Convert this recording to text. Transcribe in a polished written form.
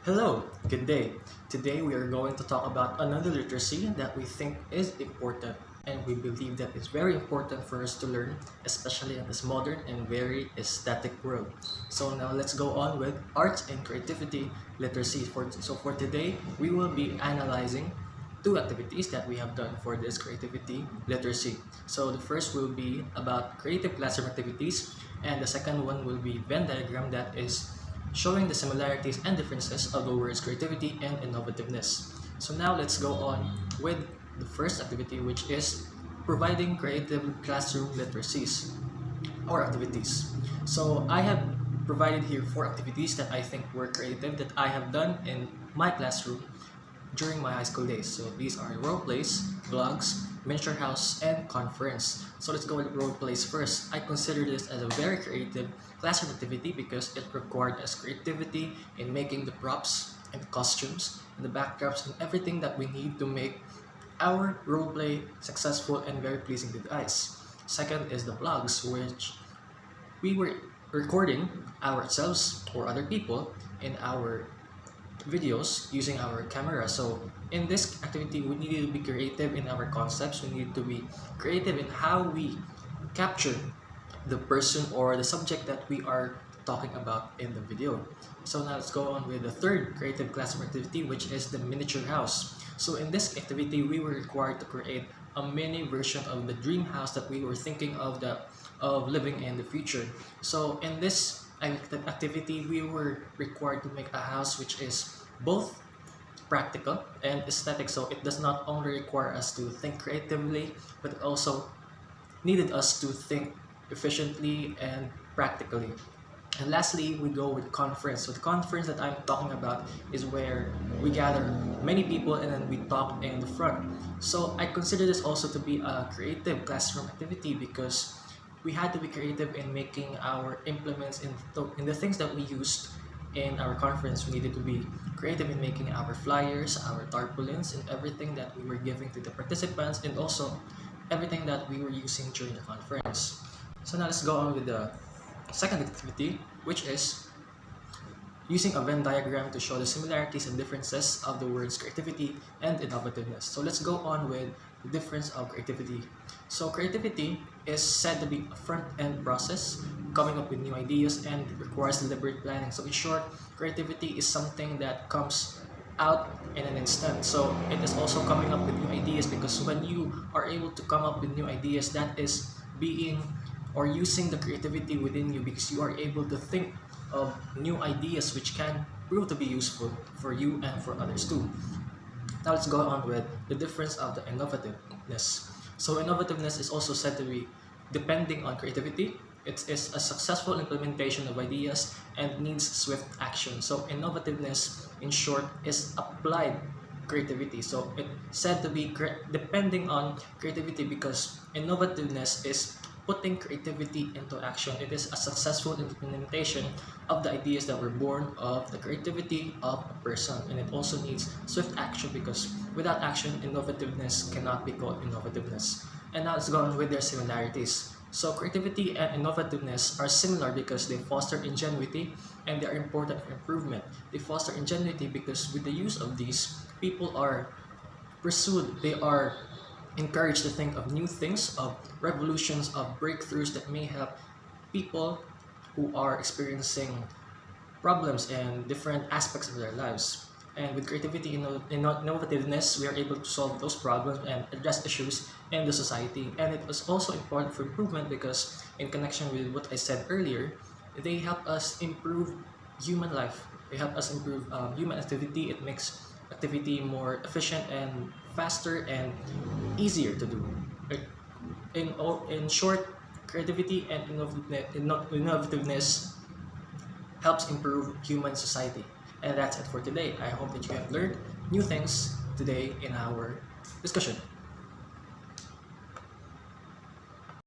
Hello, good day. Today we are going to talk about another literacy that we think is important and we believe that it's very important for us to learn, especially in this modern and very aesthetic world. So now let's go on with arts and creativity literacy. For today, we will be analyzing two activities that we have done for this creativity literacy. So the first will be about creative classroom activities and the second one will be Venn diagram that is showing the similarities and differences of the words creativity and innovativeness. So now let's go on with the first activity, which is providing creative classroom literacies or activities. So I have provided here four activities that I think were creative that I have done in my classroom during my high school days. So these are role plays, vlogs, miniature house, and conference. So let's go with role plays first. I consider this as a very creative classroom activity because it required us creativity in making the props and costumes and the backdrops and everything that we need to make our role play successful and very pleasing to the eyes. Second is the vlogs, which we were recording ourselves or other people in our videos using our camera. So in this activity, we needed to be creative in our concepts. We needed to be creative in how we capture the person or the subject that we are talking about in the video. So now let's go on with the third creative classroom activity, which is the miniature house. So in this activity, we were required to create a mini version of the dream house that we were thinking of living in the future. So in this activity, we were required to make a house which is both practical and aesthetic. So it does not only require us to think creatively, but it also needed us to think efficiently and practically. And lastly, we go with conference. So the conference that I'm talking about is where we gather many people and then we talk in the front. So I consider this also to be a creative classroom activity because we had to be creative in making our implements in the things that we used in our conference. We needed to be creative in making our flyers, our tarpaulins, and everything that we were giving to the participants, and also everything that we were using during the conference. So now let's go on with the second activity, which is using a Venn diagram to show the similarities and differences of the words creativity and innovativeness. So let's go on with the difference of creativity. So creativity is said to be a front-end process, coming up with new ideas, and it requires deliberate planning. So in short, creativity is something that comes out in an instant. So it is also coming up with new ideas because when you are able to come up with new ideas, that is being or using the creativity within you because you are able to think of new ideas which can prove to be useful for you and for others too. Now let's go on with the difference of the innovativeness. So innovativeness is also said to be depending on creativity. It is a successful implementation of ideas and needs swift action. So innovativeness, in short, is applied creativity. So it's said to be depending on creativity because innovativeness is putting creativity into action. It is a successful implementation of the ideas that were born of the creativity of a person, and it also needs swift action because without action, innovativeness cannot be called innovativeness. And now let's go on with their similarities. So creativity and innovativeness are similar because they foster ingenuity and they are important for improvement. They foster ingenuity because with the use of these, people are pursued, they are encouraged to think of new things, of revolutions, of breakthroughs that may help people who are experiencing problems in different aspects of their lives. And with creativity and innovativeness, we are able to solve those problems and address issues in the society. And it is also important for improvement because in connection with what I said earlier, they help us improve human life. They help us improve human activity. It makes activity more efficient and faster and easier to do. In short, creativity and innovativeness helps improve human society. And that's it for today. I hope that you have learned new things today in our discussion.